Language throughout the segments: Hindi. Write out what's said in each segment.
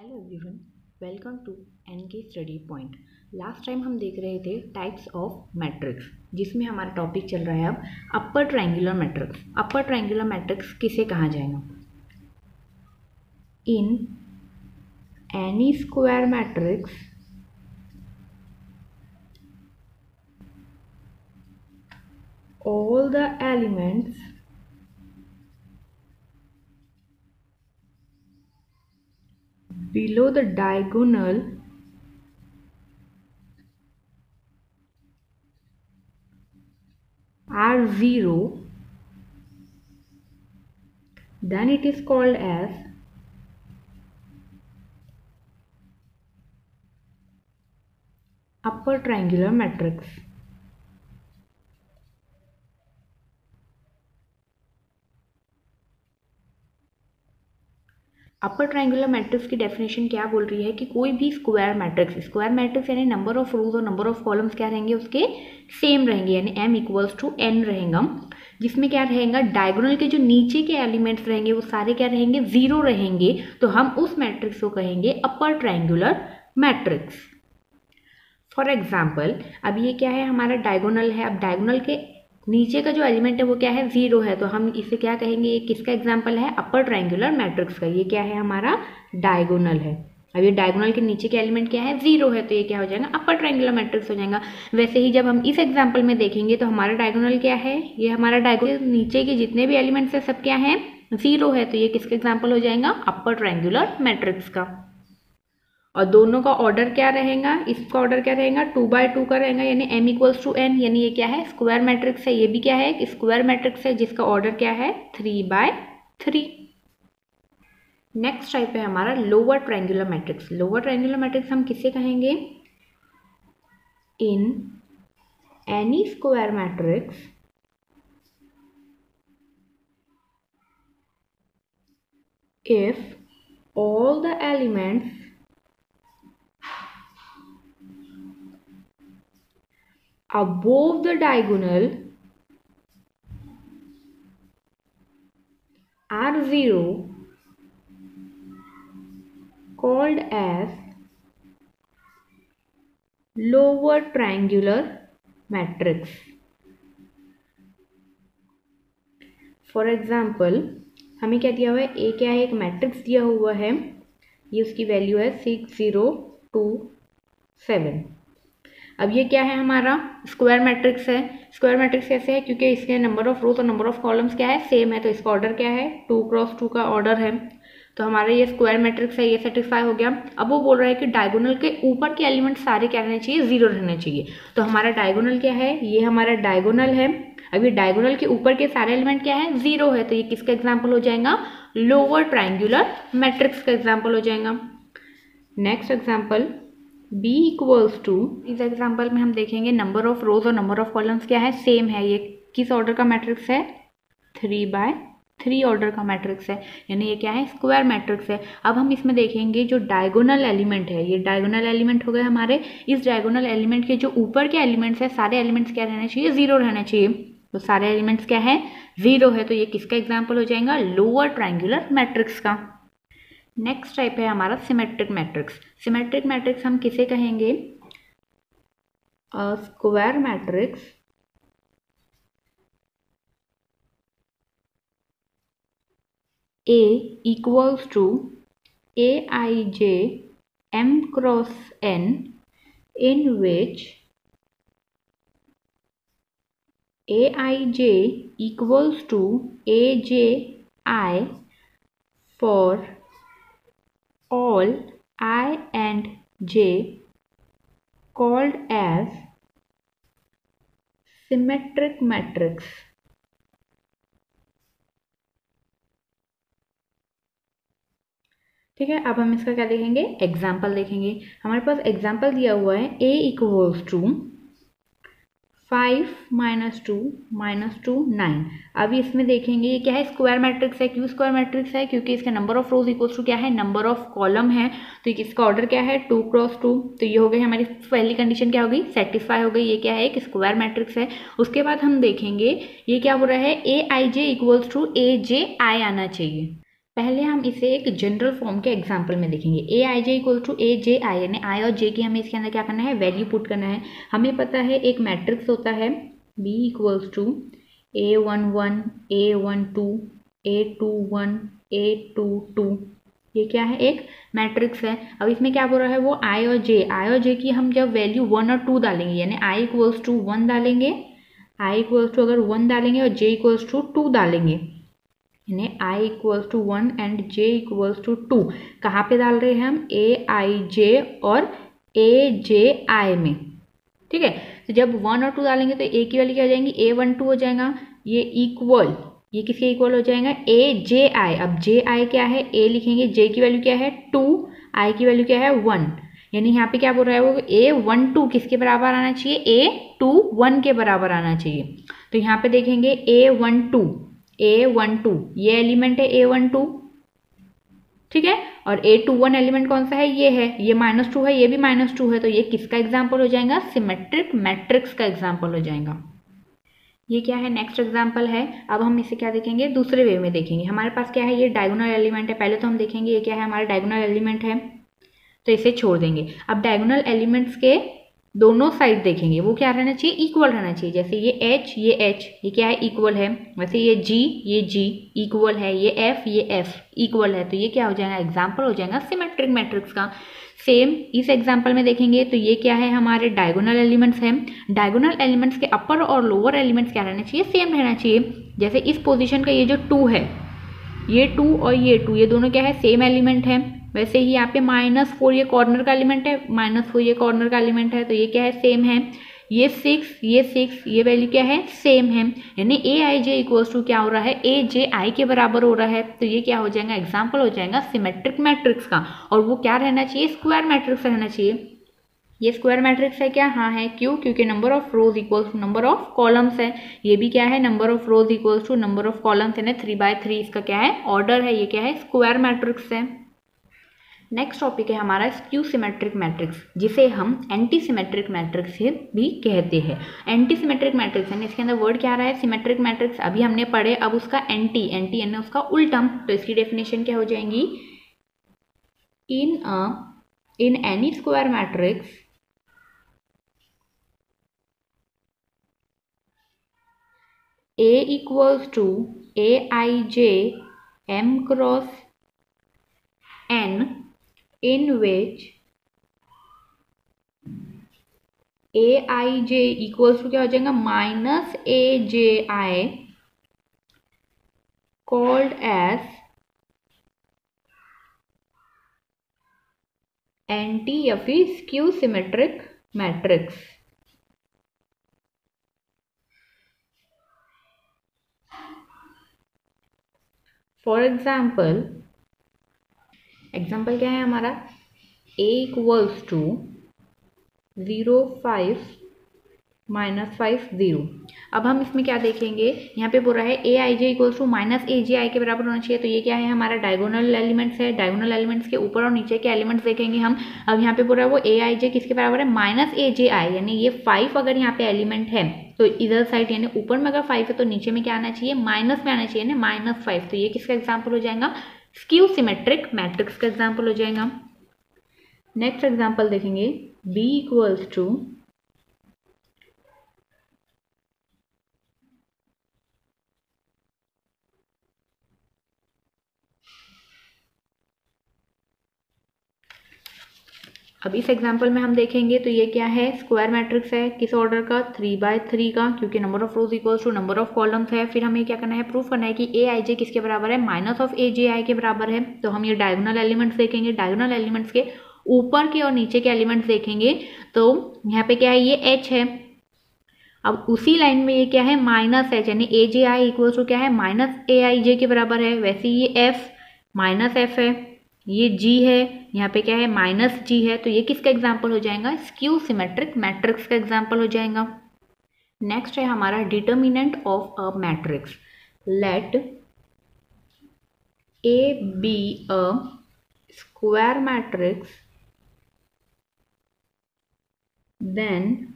Hello everyone, welcome to NK study point. Last time हम देख रहे थे टाइप्स ऑफ मैट्रिक्स, जिसमें हमारा टॉपिक चल रहा है अब upper triangular matrix. Upper triangular matrix किसे कहा जाएगा? In N E square matrix all the elements below the diagonal are zero, then it is called as upper triangular matrix. Upper triangular matrix की डेफिनेशन क्या बोल रही है कि कोई भी स्क्वायर मैट्रिक्स यानी नंबर ऑफ रोज और नंबर ऑफ कॉलम्स क्या रहेंगे, उसके सेम रहेंगे, यानी m इक्वल्स टू n रहेगा, जिसमें क्या रहेगा, डायगोनल के जो नीचे के एलिमेंट्स रहेंगे वो सारे क्या रहेंगे, जीरो रहेंगे। तो हम उस मैट्रिक्स को कहेंगे upper triangular matrix. For example, अब ये क्या है, हमारा डायगोनल है। अब डायगोनल के नीचे का जो एलिमेंट है वो क्या है, जीरो है, तो हम इसे क्या कहेंगे, ये किसका एग्जाम्पल है, अपर ट्रायंगुलर मैट्रिक्स का। ये क्या है, हमारा डायगोनल है। अब ये डायगोनल के नीचे के एलिमेंट क्या है, जीरो है, तो ये क्या हो जाएगा, अपर ट्रायंगुलर मैट्रिक्स हो जाएगा। वैसे ही जब हम इस एग्जाम्पल में देखेंगे तो हमारा डायगोनल क्या है, ये हमारा डायगोनल नीचे के जितने भी एलिमेंट्स है सब क्या है, जीरो है, तो ये किसका एग्जाम्पल हो जाएगा, अपर ट्रायंगुलर मैट्रिक्स का। और दोनों का ऑर्डर क्या रहेगा, इसका ऑर्डर क्या रहेगा, 2x2 का रहेगा, यानी m इक्वल्स टू n, यानी ये क्या है, स्क्वायर मैट्रिक्स है। ये भी क्या है, स्क्वायर मैट्रिक्स है, जिसका ऑर्डर क्या है, 3x3। नेक्स्ट टाइप है हमारा lower triangular matrix. Lower triangular matrix हम किसे कहेंगे, in N E square matrix if all the elements above the diagonal are zero, called as lower triangular matrix. For example, हमें क्या दिया हुआ है, ए क्या है, एक मैट्रिक्स दिया हुआ है, ये उसकी वैल्यू है 6027। अब ये क्या है, हमारा स्क्वायर मैट्रिक्स है। स्क्वायर मैट्रिक्स कैसे है, क्योंकि इसके नंबर ऑफ रोज और नंबर ऑफ कॉलम्स क्या है, सेम है, तो इसका ऑर्डर क्या है, 2x2 का ऑर्डर है। तो हमारा ये स्क्वायर मैट्रिक्स है, ये सेटिस्फाई हो गया। अब वो बोल रहा है कि डायगोनल के ऊपर के एलिमेंट सारे क्या रहने चाहिए, जीरो रहने चाहिए। तो हमारा डायगोनल क्या है, ये हमारा डायगोनल है। अब ये डायगोनल के ऊपर के सारे एलिमेंट क्या है, जीरो है, तो ये किसका एग्जाम्पल हो जाएगा, लोअर ट्रायंगुलर मैट्रिक्स का एग्जाम्पल हो जाएगा। Next example, b equals to, इस एग्जाम्पल में हम देखेंगे नंबर ऑफ रोज और नंबर ऑफ कॉलम्स क्या है, सेम है। ये किस ऑर्डर का मैट्रिक्स है, 3x3 ऑर्डर का मैट्रिक्स है, यानी ये क्या है, स्क्वायर मैट्रिक्स है। अब हम इसमें देखेंगे जो डायगोनल एलिमेंट है, ये डायगोनल एलिमेंट हो गए हमारे। इस डायगोनल एलिमेंट के जो ऊपर के एलिमेंट्स है, सारे एलिमेंट्स क्या रहने चाहिए, जीरो रहना चाहिए। तो सारे एलिमेंट्स क्या है, जीरो है, तो ये किसका एग्जाम्पल हो जाएगा, लोअर ट्रायंगुलर मैट्रिक्स का। नेक्स्ट टाइप है हमारा सिमेट्रिक मैट्रिक्स। सिमेट्रिक मैट्रिक्स हम किसे कहेंगे, square matrix A equals to Aij m cross n, in which Aij equals to Aj I for all I and j, called as symmetric matrix. ठीक है, अब हम इसका क्या देखेंगे, एग्जाम्पल देखेंगे। हमारे पास एग्जाम्पल दिया हुआ है, a इक्वल्स टू 5 - 2 - 2 9। अभी इसमें देखेंगे ये क्या है, स्क्वायर मैट्रिक्स है। क्यों स्क्वायर मैट्रिक्स है, क्योंकि इसका number of rows equals to क्या है, नंबर ऑफ कॉलम है, तो इसका ऑर्डर क्या है, 2x2। तो ये हो गई हमारी पहली कंडीशन, क्या हो गई, सेटिस्फाई हो गई। ये क्या है, एक स्क्वायर मैट्रिक्स है। उसके बाद हम देखेंगे ये क्या हो रहा है, Aij equals to Aj I आना चाहिए। पहले हम इसे एक जनरल फॉर्म के एग्जाम्पल में देखेंगे। ए आई जे इक्वल टू ए जे आई, यानी आई और जे की हमें इसके अंदर क्या करना है, वैल्यू पुट करना है। हमें पता है एक मैट्रिक्स होता है B equals to A11 A12 A21 A22, ये क्या है, एक मैट्रिक्स है। अब इसमें क्या बोल रहा है, वो आई और जे की हम जब वैल्यू 1 और 2 डालेंगे, यानी आई इक्वल्स टू 1 डालेंगे, आई इक्वल्स टू अगर 1 डालेंगे और जे इक्वल्स टू 2 डालेंगे, यानी I equals to 1 and J equals to 2, कहाँ पे डाल रहे हैं हम, ए आई जे और ए जे आई में, ठीक है। तो जब 1 और 2 डालेंगे तो ए की वैल्यू क्या हो जाएंगी, A12 हो जाएगा, ये इक्वल, ये किसके इक्वल हो जाएगा, ए जे आई। अब जे आई क्या है, ए लिखेंगे, जे की वैल्यू क्या है 2, आई की वैल्यू क्या है 1, यानी यहाँ पे क्या बोल रहा है वो A12 किसके बराबर आना चाहिए, A21 के बराबर आना चाहिए। तो यहाँ पे देखेंगे A12 ये एलिमेंट है A12, ठीक है, और A21 एलिमेंट कौन सा है, ये है, ये -2 है, ये भी -2 है, तो ये किसका एग्जाम्पल हो जाएगा, सिमेट्रिक मैट्रिक्स का एग्जाम्पल हो जाएगा। ये क्या है, नेक्स्ट एग्जाम्पल है। अब हम इसे क्या देखेंगे, दूसरे वे में देखेंगे। हमारे पास क्या है, ये डायगोनल एलिमेंट है। पहले तो हम देखेंगे ये क्या है, हमारा डायगोनल एलिमेंट है, तो इसे छोड़ देंगे। अब डायगोनल एलिमेंट्स के दोनों साइड देखेंगे, वो क्या रहना चाहिए, इक्वल रहना चाहिए। जैसे ये H ये क्या है, इक्वल है। वैसे ये G इक्वल है, ये F इक्वल है, तो ये क्या हो जाएगा, एग्जाम्पल हो जाएगा सिमेट्रिक मैट्रिक्स का। सेम इस एग्जाम्पल में देखेंगे तो ये क्या है, हमारे डायगोनल एलिमेंट्स हैं। डायगोनल एलिमेंट्स के अपर और लोअर एलिमेंट्स क्या रहना चाहिए, सेम रहना चाहिए। जैसे इस पोजीशन का ये जो 2 है, ये 2 और ये 2, ये दोनों क्या है, सेम एलिमेंट है। वैसे ही यहाँ पे -4 ये कॉर्नर का एलिमेंट है, -4 ये कॉर्नर का एलिमेंट है, तो ये क्या है, सेम है। ये 6 ये वैल्यू क्या है, सेम है, यानी ए आई जे इक्वल्स टू क्या हो रहा है, ए जे आई के बराबर हो रहा है। तो ये क्या हो जाएगा, एग्जाम्पल हो जाएगा सिमेट्रिक मैट्रिक्स का। और वो क्या रहना चाहिए, स्क्वायर मैट्रिक्स रहना चाहिए। ये स्क्वायर मैट्रिक्स है क्या, हाँ है। क्यों, क्योंकि number of rows equals to number of columns है। ये भी क्या है, number of rows equals to number of columns है ना, 3/3 इसका क्या है, ऑर्डर है। ये क्या है, स्क्वायर मैट्रिक्स है। नेक्स्ट टॉपिक है हमारा स्क्यू सिमेट्रिक मैट्रिक्स, जिसे हम एंटी सिमेट्रिक मैट्रिक्स भी कहते हैं। एंटी सिमेट्रिक मैट्रिक्स यानी इसके अंदर वर्ड क्या आ रहा है, सिमेट्रिक मैट्रिक्स अभी हमने पढ़े, अब उसका एंटी यानी उसका उल्टम। तो इसकी डेफिनेशन क्या हो जाएंगी, in N E square matrix A equals to Aij M cross N, in which Aij equals to क्या हो जाएगा, -Aj called as एंटी या फिर skew symmetric matrix. For example क्या है हमारा, A इक्वल्स टू 0 5 -5 0। अब हम इसमें क्या देखेंगे, यहाँ पे बोल रहा है ए आई जे इक्वल्स टू -AJI के बराबर होना चाहिए। तो ये क्या है, हमारा डायगोनल एलिमेंट्स है। डायगोनल एलिमेंट्स के ऊपर और नीचे के एलिमेंट्स देखेंगे हम। अब यहाँ पे बोल रहा है वो AIJ किसके बराबर है, -AJI, यानी ये 5 अगर यहाँ पे एलिमेंट है तो इधर साइड यानी ऊपर में अगर 5 है तो नीचे में क्या आना चाहिए, माइनस में आना चाहिए ना, -5। तो ये किसका एग्जाम्पल हो जाएगा, स्क्यू सिमेट्रिक मैट्रिक्स का एग्जाम्पल हो जाएगा। नेक्स्ट एग्जाम्पल देखेंगे, B इक्वल्स टू अब इस एग्जाम्पल में हम देखेंगे तो ये क्या है, स्क्वायर मैट्रिक्स है। किस ऑर्डर का, 3/3 का, क्योंकि number of rows equals to number of columns है। फिर हमें क्या करना है, प्रूफ करना है कि AIJ किसके बराबर है, -AJI के बराबर है। तो हम ये डायगोनल एलिमेंट्स देखेंगे। डायगोनल एलिमेंट्स के ऊपर के और नीचे के एलिमेंट्स देखेंगे तो यहाँ पे क्या है, ये H है। अब उसी लाइन में ये क्या है, -H, यानी AJI इक्वल्स टू क्या है, -AIJ के बराबर है। वैसे ये F -F है, ये G है, यहाँ पे क्या है, -G है। तो ये किसका एग्जाम्पल हो जाएगा, स्क्यू सिमेट्रिक मैट्रिक्स का एग्जाम्पल हो जाएगा। नेक्स्ट है हमारा determinant of a matrix. Let A be a square matrix, then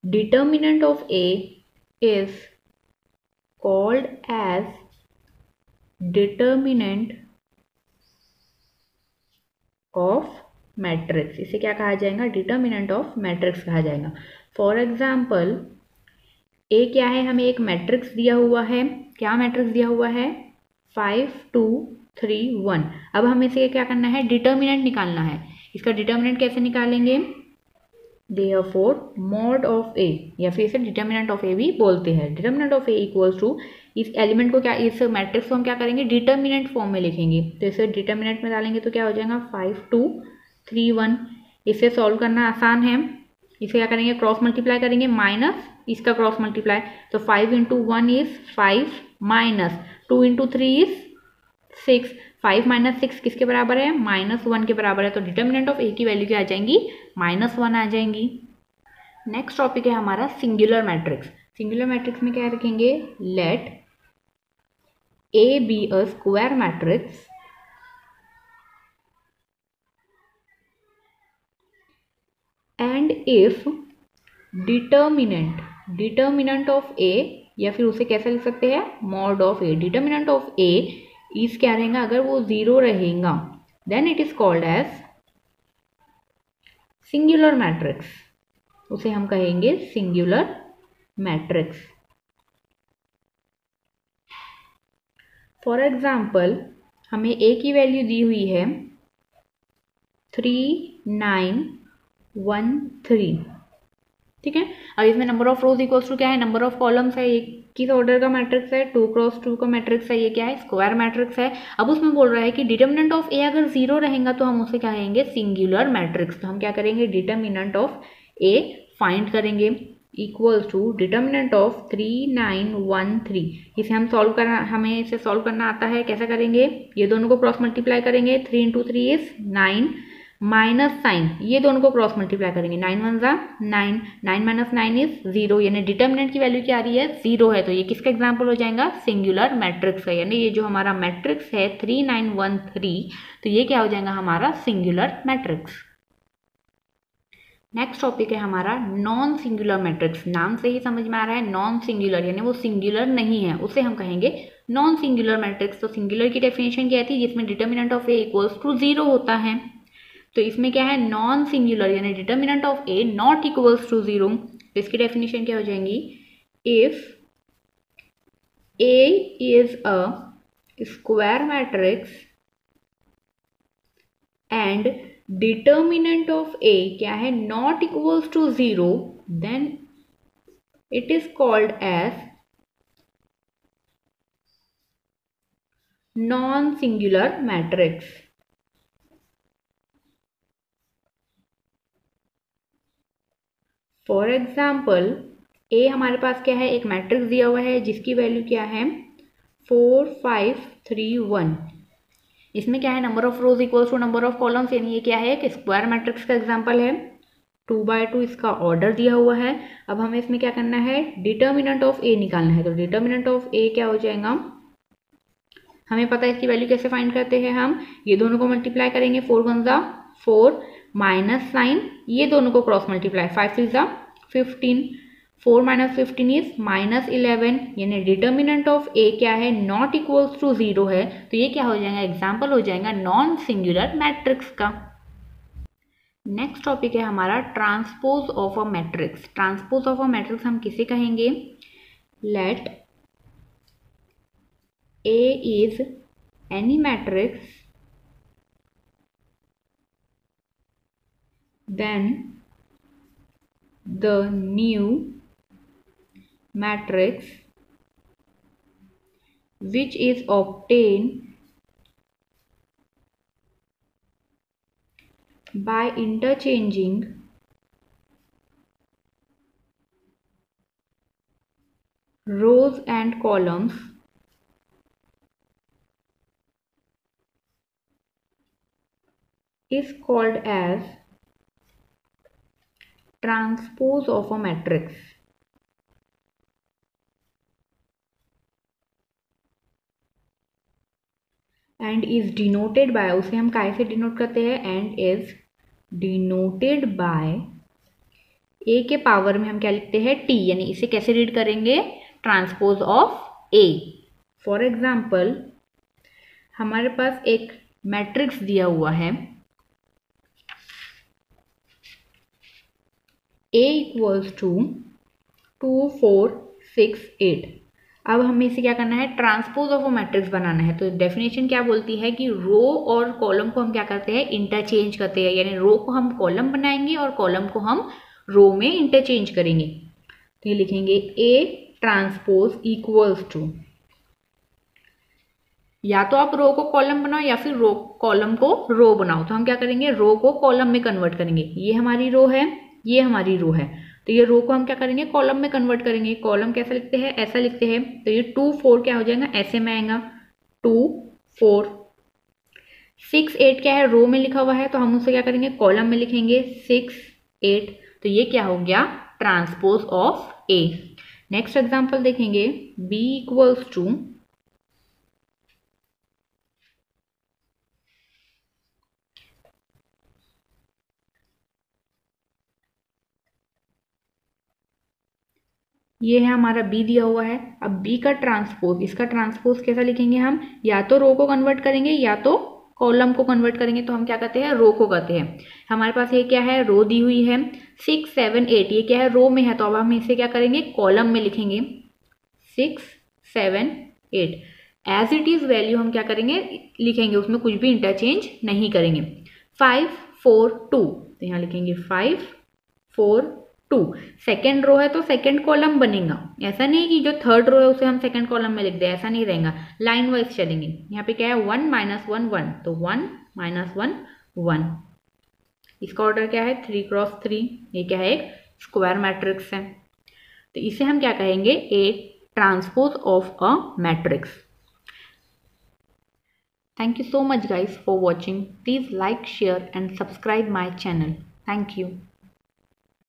determinant of A is called as determinant of matrix, इसे क्या कहा जाएगा, डिटर्मिनेंट ऑफ मैट्रिक्स कहा जाएगा। फॉर एग्जाम्पल ए क्या है, हमें एक मैट्रिक्स दिया हुआ है, क्या मैट्रिक्स दिया हुआ है, 5 2 3 1। अब हमें इसे क्या करना है, डिटर्मिनेंट निकालना है। इसका डिटर्मिनेंट कैसे निकालेंगे, देयरफॉर मॉड ऑफ ए, या फिर इसे डिटर्मिनेंट ऑफ ए भी बोलते हैं। Determinant of A equals to, इस एलिमेंट को क्या, इस मैट्रिक्स को हम क्या करेंगे, डिटर्मिनेंट फॉर्म में लिखेंगे। तो इसे डिटर्मिनेंट में डालेंगे तो क्या हो जाएगा, 5 2 3 1। इसे सॉल्व करना आसान है। इसे क्या करेंगे, क्रॉस मल्टीप्लाई करेंगे, माइनस इसका क्रॉस मल्टीप्लाई, तो 5 into 1 is 5 minus 2 into 3 is 6। 5 minus 6 किसके बराबर है, -1 के बराबर है। तो डिटर्मिनेंट ऑफ ए की वैल्यू क्या आ जाएंगी, -1 आ जाएंगी। नेक्स्ट टॉपिक है हमारा सिंगुलर मैट्रिक्स। सिंगुलर मैट्रिक्स में क्या रखेंगे, let A be a square matrix and if determinant of A, या फिर उसे कैसे लिख सकते हैं, mod of A. Determinant of A is क्या रहेगा, अगर वो 0 रहेगा then it is called as singular matrix, उसे हम कहेंगे सिंगुलर मैट्रिक्स। फॉर एग्जाम्पल हमें ए की वैल्यू दी हुई है 3 9 1 3, ठीक है। अब इसमें number of rows equals to क्या है, नंबर ऑफ कॉलम्स है, ये किस ऑर्डर का मैट्रिक्स है, 2 क्रॉस 2 का मैट्रिक्स है, ये क्या है, स्क्वायर मैट्रिक्स है। अब उसमें बोल रहा है कि डिटर्मिनेंट ऑफ ए अगर 0 रहेगा तो हम उसे कहेंगे सिंगुलर मैट्रिक्स। तो हम क्या करेंगे, डिटर्मिनेंट ऑफ ए फाइंड करेंगे, इक्वल्स टू डिटर्मिनेंट ऑफ 3 9 1 3। इसे हम सॉल्व करना, हमें इसे सॉल्व करना आता है, कैसा करेंगे, ये दोनों को क्रॉस मल्टीप्लाई करेंगे, 3 इंटू 3 इज 9 माइनस साइन, ये दोनों को क्रॉस मल्टीप्लाई करेंगे, 9 1 जा 9, 9 माइनस 9 इज 0, यानी डिटर्मिनेंट की वैल्यू क्या आ रही है, 0 है। तो ये किसका एग्जांपल हो जाएगा, सिंगुलर मैट्रिक्स है। यानी ये जो हमारा मैट्रिक्स है 3 9 1 3, तो ये क्या हो जाएगा, हमारा सिंगुलर मैट्रिक्स। नेक्स्ट टॉपिक है हमारा नॉन सिंगुलर मैट्रिक्स। नाम से ही समझ में आ रहा है नॉन सिंगुलर, यानी वो सिंगुलर नहीं है, उसे हम कहेंगे नॉन सिंगुलर मैट्रिक्स। तो सिंगुलर की डेफिनेशन क्या थी, जिसमें determinant of A equals to 0 होता है। तो इसमें क्या है, नॉन सिंगुलर, यानी determinant of A not equals to 0। तो इसकी डेफिनेशन क्या हो जाएंगी, if A is a square matrix and determinant of A क्या है, not equals to 0, then it is called as non singular matrix. For example A हमारे पास क्या है, एक मैट्रिक्स दिया हुआ है जिसकी वैल्यू क्या है 4 5 3 1। इसमें क्या है, number of rows equals to number of columns, यानी ये क्या है, एक स्क्वायर मैट्रिक्स का एग्जांपल है। 2 बाय 2 इसका ऑर्डर दिया हुआ है। अब हमें इसमें क्या करना है, डिटर्मिनेंट ऑफ ए निकालना है। तो डिटर्मिनेंट ऑफ ए क्या हो जाएगा, हमें पता है इसकी वैल्यू कैसे फाइंड करते हैं, हम ये दोनों को मल्टीप्लाई करेंगे, 4 1 जा 4 माइनस साइन, ये दोनों को क्रॉस मल्टीप्लाई, 5 6 जा 15, 4 माइनस 15 इज -11, यानी डिटर्मिनेंट ऑफ ए क्या है, नॉट इक्वल्स टू 0 है। तो ये क्या हो जाएगा, एग्जाम्पल हो जाएगा नॉन सिंगुलर मैट्रिक्स का। नेक्स्ट टॉपिक है हमारा transpose of a matrix. Transpose of a matrix हम किसे कहेंगे, let A is any matrix then the new matrix which is obtained by interchanging rows and columns is called as transpose of a matrix. And is denoted by, उसे हम काय से डिनोट करते हैं, एंड इज डिनोटेड बाय ए के पावर में हम क्या लिखते हैं, टी, यानी इसे कैसे रीड करेंगे, transpose of A. For example हमारे पास एक मैट्रिक्स दिया हुआ है A इक्वल्स टू 2 4 6 8। अब हमें इसे क्या करना है, ट्रांसपोज ऑफ अ मैट्रिक्स बनाना है। तो डेफिनेशन क्या बोलती है कि रो और कॉलम को हम क्या करते हैं, इंटरचेंज करते हैं, यानी रो को हम कॉलम बनाएंगे और कॉलम को हम रो में इंटरचेंज करेंगे। तो ये लिखेंगे A ट्रांसपोज इक्वल्स टू, या तो आप रो को कॉलम बनाओ या फिर रो कॉलम को रो बनाओ। तो हम क्या करेंगे, रो को कॉलम में कन्वर्ट करेंगे। ये हमारी रो है, ये हमारी रो है, तो ये रो को हम क्या करेंगे, कॉलम में कन्वर्ट करेंगे। कॉलम कैसे लिखते हैं, ऐसा लिखते हैं। तो ये 2 4 क्या हो जाएगा, ऐसे में आएगा 2 4। 6 8 क्या है, रो में लिखा हुआ है, तो हम उसे क्या करेंगे, कॉलम में लिखेंगे 6 8। तो ये क्या हो गया, transpose of A. Next example देखेंगे, B इक्वल्स टू ये है हमारा B दिया हुआ है। अब B का ट्रांसपोज, इसका ट्रांसपोज कैसा लिखेंगे हम, या तो रो को कन्वर्ट करेंगे या तो कॉलम को कन्वर्ट करेंगे। तो हम क्या करते हैं, रो को करते हैं। हमारे पास ये क्या है, रो दी हुई है 6 7 8, ये क्या है, रो में है, तो अब हम इसे क्या करेंगे, कॉलम में लिखेंगे 6 7 8। एज इट इज वैल्यू हम क्या करेंगे, लिखेंगे, उसमें कुछ भी इंटरचेंज नहीं करेंगे। 5 4 2, तो यहाँ लिखेंगे 5 4 2। सेकेंड रो है तो सेकेंड कॉलम बनेगा, ऐसा नहीं कि जो थर्ड रो है उसे हम सेकेंड कॉलम में लिख दे, ऐसा नहीं रहेगा, लाइन वाइज चलेंगे। यहाँ पे क्या है, 1 - 1 1, तो 1 - 1 1। इसका ऑर्डर क्या है, 3 क्रॉस 3। ये क्या है, एक स्क्वायर मैट्रिक्स है। तो इसे हम क्या कहेंगे, एक transpose of a matrix. Thank you so much guys for watching. Please like, share and subscribe my channel. Thank you.